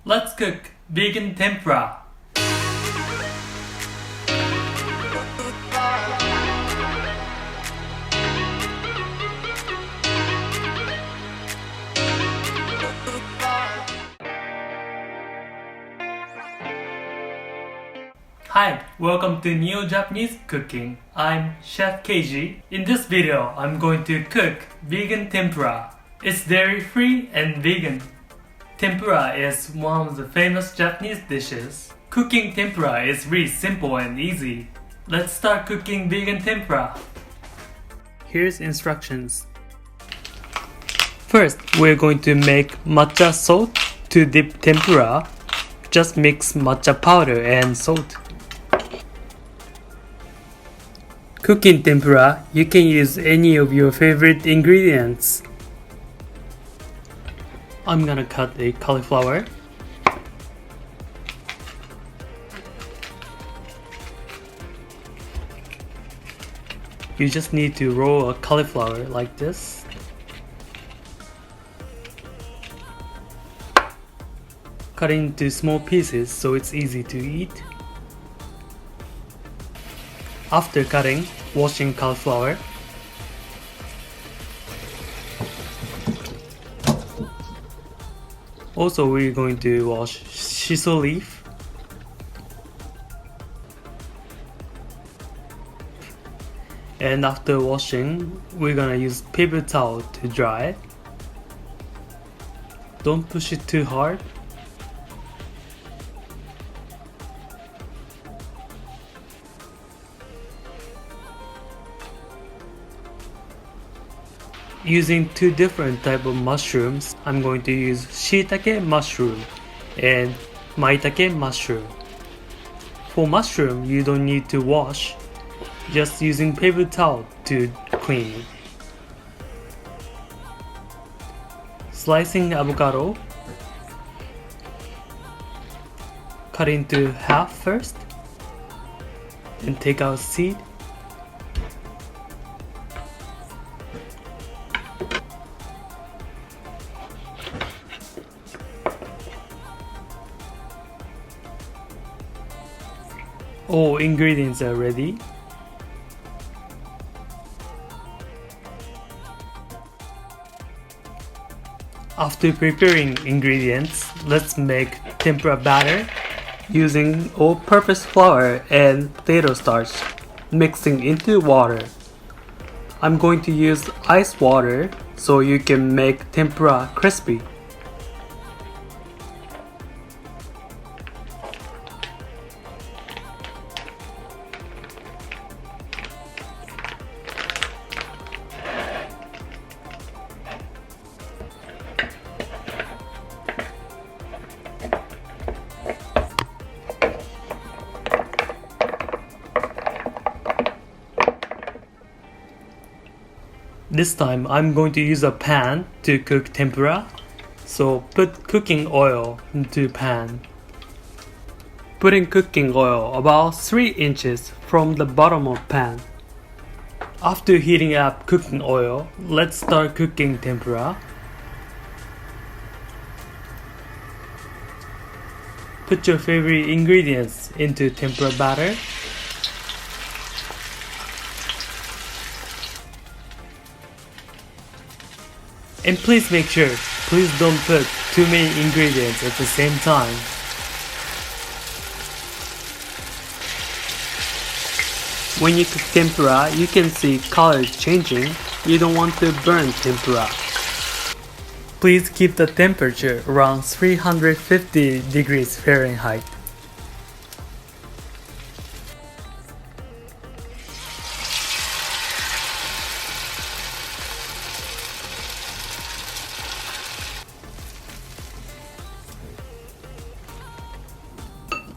Let's cook vegan tempura. Hi, welcome to Neo-Japanese Cooking. I'm Chef Keiji. In this video, I'm going to cook vegan tempura. It's dairy-free and vegan. Tempura is one of the famous Japanese dishes. Cooking tempura is really simple and easy. Let's start cooking vegan tempura. Here's instructions. First, we're going to make matcha salt to dip tempura. Just mix matcha powder and salt. Cooking tempura, you can use any of your favorite ingredients. I'm gonna cut a cauliflower. You just need to roll a cauliflower like this. Cut into small pieces so it's easy to eat. After cutting, washing cauliflower. Also, we're going to wash shiso leaf. And after washing, we're gonna use paper towel to dry it. Don't push it too hard. Using two different types of mushrooms, I'm going to use Shitake mushroom and Maitake mushroom. For mushroom, you don't need to wash, just using paper towel to clean it. Slicing avocado, cut into half first, and take out seed. All ingredients are ready. After preparing ingredients, let's make tempura batter using all-purpose flour and potato starch, mixing into water. I'm going to use ice water so you can make tempura crispy. This time I'm going to use a pan to cook tempura, so put cooking oil into pan. Put in cooking oil about 3 inches from the bottom of pan. After heating up cooking oil, let's start cooking tempura. Put your favorite ingredients into tempura batter. And please make sure, please don't put too many ingredients at the same time. When you cook tempura, you can see color changing. You don't want to burn tempura. Please keep the temperature around 350 degrees Fahrenheit.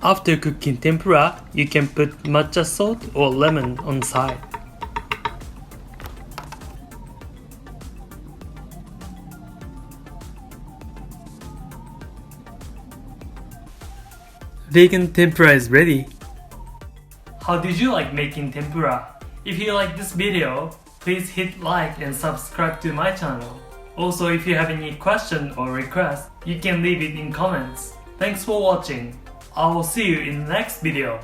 After cooking tempura, you can put matcha salt or lemon on side. Vegan tempura is ready. How did you like making tempura? If you like this video, please hit like and subscribe to my channel. Also, if you have any question or request, you can leave it in comments. Thanks for watching. I will see you in the next video.